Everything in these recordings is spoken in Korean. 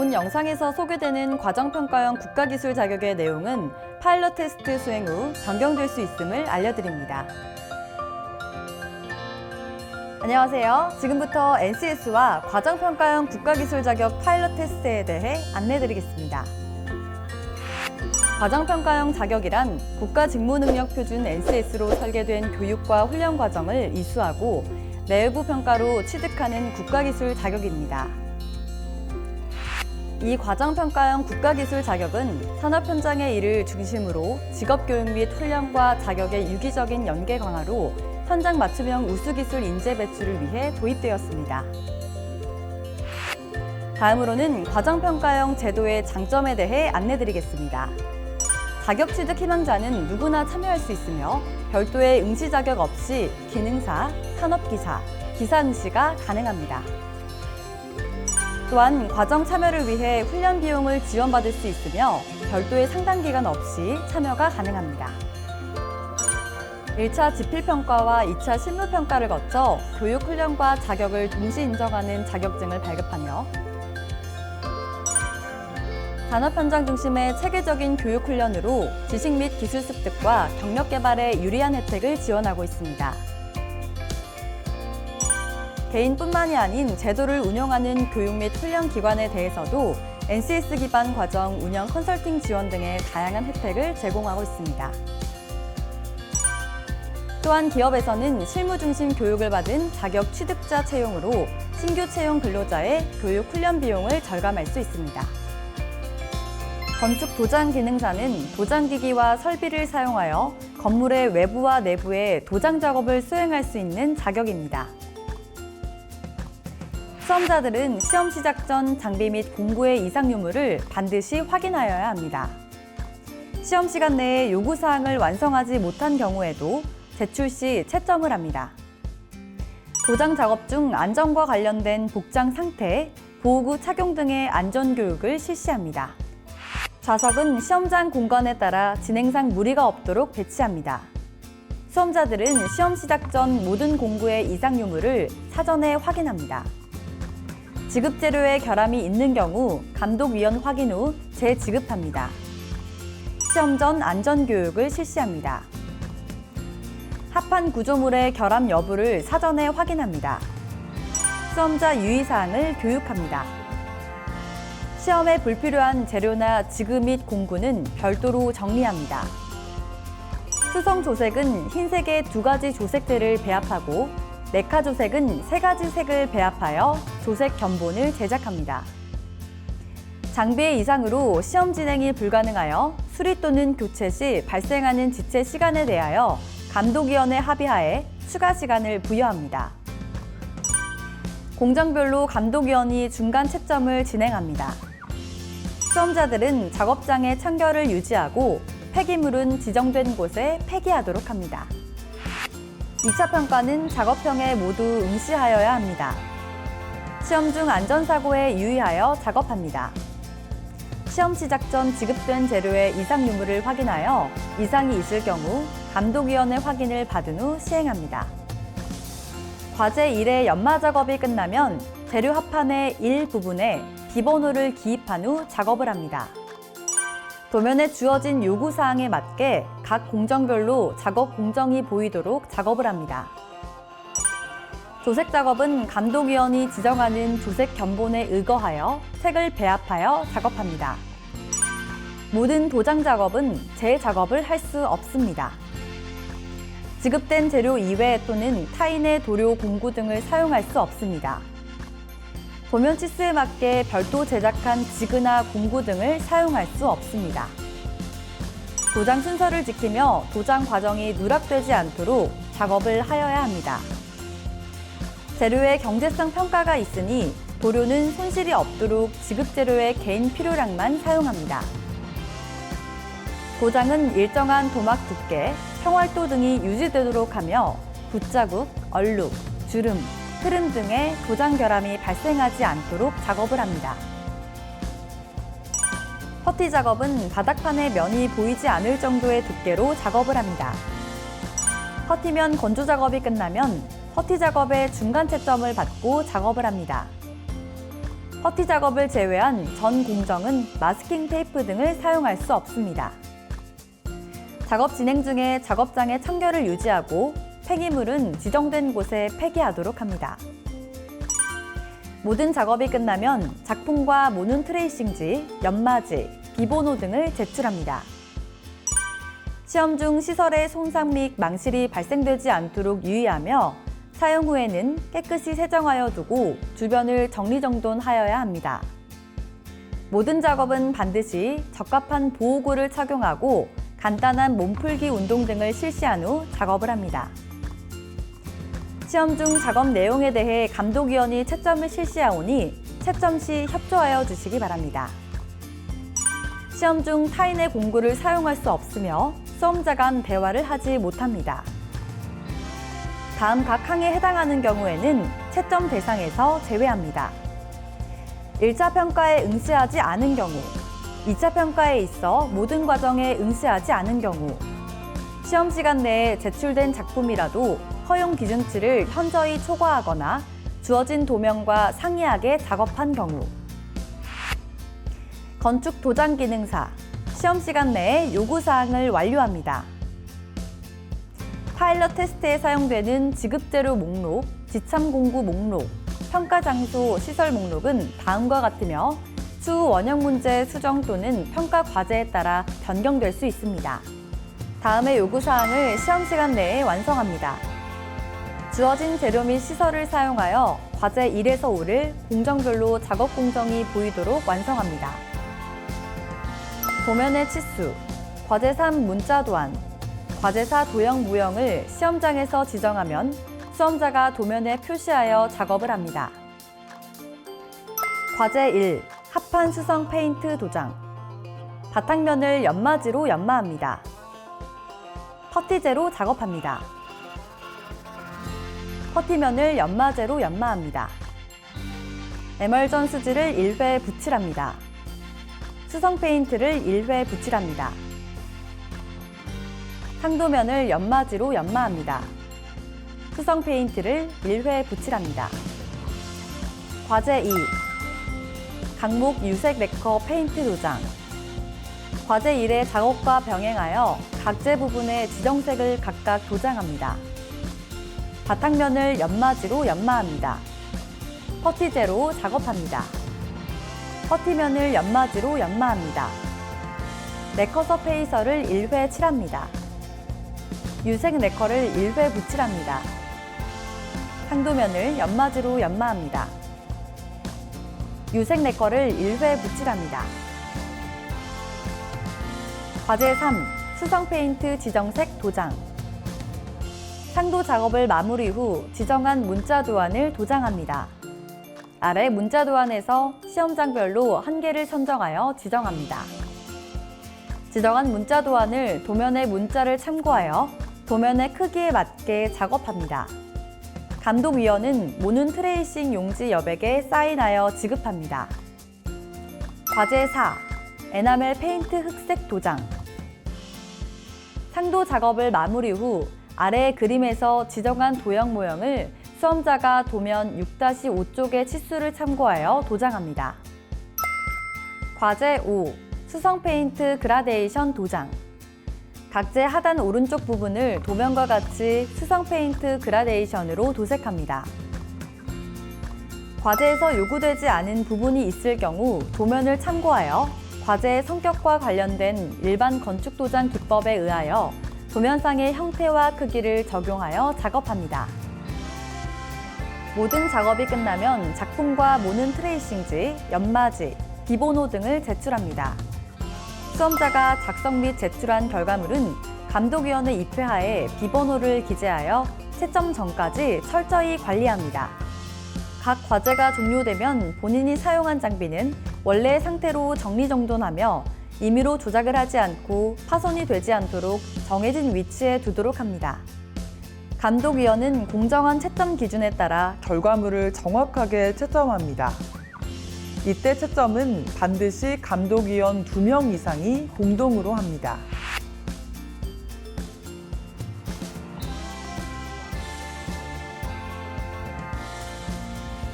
본 영상에서 소개되는 과정평가형 국가기술 자격의 내용은 파일럿 테스트 수행 후 변경될 수 있음을 알려드립니다. 안녕하세요. 지금부터 NCS와 과정평가형 국가기술 자격 파일럿 테스트에 대해 안내드리겠습니다. 과정평가형 자격이란 국가직무능력표준 NCS로 설계된 교육과 훈련 과정을 이수하고 내부 평가로 취득하는 국가기술 자격입니다. 이 과정평가형 국가기술 자격은 산업 현장의 일을 중심으로 직업교육 및 훈련과 자격의 유기적인 연계 강화로 현장 맞춤형 우수기술 인재 배출을 위해 도입되었습니다. 다음으로는 과정평가형 제도의 장점에 대해 안내드리겠습니다. 자격 취득 희망자는 누구나 참여할 수 있으며 별도의 응시 자격 없이 기능사, 산업기사, 기사응시가 가능합니다. 또한 과정 참여를 위해 훈련 비용을 지원받을 수 있으며 별도의 상당 기간 없이 참여가 가능합니다. 1차 지필평가와 2차 실무평가를 거쳐 교육훈련과 자격을 동시 인정하는 자격증을 발급하며 산업 현장 중심의 체계적인 교육훈련으로 지식 및 기술 습득과 경력 개발에 유리한 혜택을 지원하고 있습니다. 개인뿐만이 아닌 제도를 운영하는 교육 및 훈련 기관에 대해서도 NCS 기반 과정 운영 컨설팅 지원 등의 다양한 혜택을 제공하고 있습니다. 또한 기업에서는 실무 중심 교육을 받은 자격 취득자 채용으로 신규 채용 근로자의 교육 훈련 비용을 절감할 수 있습니다. 건축 도장 기능사는 도장기기와 설비를 사용하여 건물의 외부와 내부에 도장 작업을 수행할 수 있는 자격입니다. 시험자들은 시험 시작 전 장비 및 공구의 이상 유무를 반드시 확인하여야 합니다. 시험 시간 내에 요구사항을 완성하지 못한 경우에도 제출 시 채점을 합니다. 도장 작업 중 안전과 관련된 복장 상태, 보호구 착용 등의 안전교육을 실시합니다. 좌석은 시험장 공간에 따라 진행상 무리가 없도록 배치합니다. 수험자들은 시험 시작 전 모든 공구의 이상 유무를 사전에 확인합니다. 지급재료에 결함이 있는 경우 감독위원 확인 후 재지급합니다. 시험 전 안전교육을 실시합니다. 합판 구조물의 결함 여부를 사전에 확인합니다. 시험자 유의사항을 교육합니다. 시험에 불필요한 재료나 지그 및 공구는 별도로 정리합니다. 수성 조색은 흰색의 2가지 조색대를 배합하고 네카 조색은 3가지 색을 배합하여 조색 견본을 제작합니다. 장비의 이상으로 시험 진행이 불가능하여 수리 또는 교체 시 발생하는 지체 시간에 대하여 감독위원회 합의하에 추가 시간을 부여합니다. 공정별로 감독위원이 중간 채점을 진행합니다. 시험자들은 작업장의 청결을 유지하고 폐기물은 지정된 곳에 폐기하도록 합니다. 2차 평가는 작업형에 모두 응시하여야 합니다. 시험 중 안전사고에 유의하여 작업합니다. 시험 시작 전 지급된 재료의 이상 유무를 확인하여 이상이 있을 경우 감독위원회 확인을 받은 후 시행합니다. 과제 1의 연마 작업이 끝나면 재료 합판의 일부분에 비번호를 기입한 후 작업을 합니다. 도면에 주어진 요구사항에 맞게 각 공정별로 작업 공정이 보이도록 작업을 합니다. 조색 작업은 감독위원이 지정하는 조색 견본에 의거하여 색을 배합하여 작업합니다. 모든 도장 작업은 재작업을 할 수 없습니다. 지급된 재료 이외 또는 타인의 도료 공구 등을 사용할 수 없습니다. 도면 치수에 맞게 별도 제작한 지그나 공구 등을 사용할 수 없습니다. 도장 순서를 지키며 도장 과정이 누락되지 않도록 작업을 하여야 합니다. 재료의 경제성 평가가 있으니 도료는 손실이 없도록 지급재료의 개인 필요량만 사용합니다. 도장은 일정한 도막 두께, 평활도 등이 유지되도록 하며 붓자국, 얼룩, 주름, 흐름 등의 도장 결함이 발생하지 않도록 작업을 합니다. 퍼티 작업은 바닥판의 면이 보이지 않을 정도의 두께로 작업을 합니다. 퍼티면 건조 작업이 끝나면 퍼티 작업의 중간 채점을 받고 작업을 합니다. 퍼티 작업을 제외한 전 공정은 마스킹 테이프 등을 사용할 수 없습니다. 작업 진행 중에 작업장의 청결을 유지하고 폐기물은 지정된 곳에 폐기하도록 합니다. 모든 작업이 끝나면 작품과 모눈 트레이싱지, 연마지, 비보노 등을 제출합니다. 시험 중 시설의 손상 및 망실이 발생되지 않도록 유의하며 사용 후에는 깨끗이 세정하여 두고 주변을 정리정돈하여야 합니다. 모든 작업은 반드시 적합한 보호구를 착용하고 간단한 몸풀기 운동 등을 실시한 후 작업을 합니다. 시험 중 작업 내용에 대해 감독위원이 채점을 실시하오니 채점 시 협조하여 주시기 바랍니다. 시험 중 타인의 공구를 사용할 수 없으며 수험자 간 대화를 하지 못합니다. 다음 각 항에 해당하는 경우에는 채점 대상에서 제외합니다. 1차 평가에 응시하지 않은 경우, 2차 평가에 있어 모든 과정에 응시하지 않은 경우, 시험 시간 내에 제출된 작품이라도 허용 기준치를 현저히 초과하거나 주어진 도면과 상이하게 작업한 경우, 건축 도장 기능사, 시험 시간 내에 요구사항을 완료합니다. 파일럿 테스트에 사용되는 지급재료 목록, 지참 공구 목록, 평가 장소, 시설 목록은 다음과 같으며 추후 원형 문제 수정 또는 평가 과제에 따라 변경될 수 있습니다. 다음의 요구사항을 시험 시간 내에 완성합니다. 주어진 재료 및 시설을 사용하여 과제 1에서 5를 공정별로 작업 공정이 보이도록 완성합니다. 도면의 치수, 과제 3 문자 도안, 과제 4 도형 무형을 시험장에서 지정하면 수험자가 도면에 표시하여 작업을 합니다. 과제 1. 합판 수성 페인트 도장. 바탕면을 연마지로 연마합니다. 퍼티제로 작업합니다. 퍼티면을 연마제로 연마합니다. 에멀전 수지를 1회 붓칠합니다. 수성 페인트를 1회 붓칠합니다. 상도면을 연마지로 연마합니다. 수성 페인트를 1회 붓칠합니다. 과제 2. 강목 유색 레커 페인트 도장. 과제 1의 작업과 병행하여 각재 부분의 지정색을 각각 도장합니다. 바탕면을 연마지로 연마합니다. 퍼티제로 작업합니다. 퍼티면을 연마지로 연마합니다. 레커 서페이서를 1회 칠합니다. 유색 레커를 1회 붓칠합니다. 상도면을 연마지로 연마합니다. 유색 레커를 1회 붓칠합니다. 과제 3. 수성 페인트 지정색 도장. 상도 작업을 마무리 후 지정한 문자 도안을 도장합니다. 아래 문자 도안에서 시험장별로 한 개를 선정하여 지정합니다. 지정한 문자 도안을 도면의 문자를 참고하여 도면의 크기에 맞게 작업합니다. 감독위원은 모눈 트레이싱 용지 여백에 사인하여 지급합니다. 과제 4. 에나멜 페인트 흑색 도장. 상도 작업을 마무리 후 아래 그림에서 지정한 도형 모형을 수험자가 도면 6-5 쪽의 치수를 참고하여 도장합니다. 과제 5. 수성 페인트 그라데이션 도장. 각재 하단 오른쪽 부분을 도면과 같이 수성 페인트 그라데이션으로 도색합니다. 과제에서 요구되지 않은 부분이 있을 경우 도면을 참고하여 과제의 성격과 관련된 일반 건축 도장 기법에 의하여 도면상의 형태와 크기를 적용하여 작업합니다. 모든 작업이 끝나면 작품과 모눈 트레이싱지, 연마지, 비보노 등을 제출합니다. 수험자가 작성 및 제출한 결과물은 감독위원의 입회하에 비번호를 기재하여 채점 전까지 철저히 관리합니다. 각 과제가 종료되면 본인이 사용한 장비는 원래의 상태로 정리정돈하며 임의로 조작을 하지 않고 파손이 되지 않도록 정해진 위치에 두도록 합니다. 감독위원은 공정한 채점 기준에 따라 결과물을 정확하게 채점합니다. 이때 채점은 반드시 감독위원 2명 이상이 공동으로 합니다.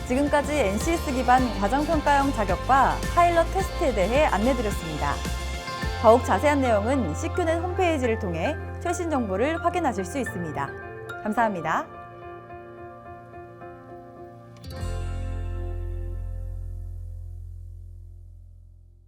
지금까지 NCS 기반 과정평가형 자격과 파일럿 테스트에 대해 안내드렸습니다. 더욱 자세한 내용은 CQ넷 홈페이지를 통해 최신 정보를 확인하실 수 있습니다. 감사합니다.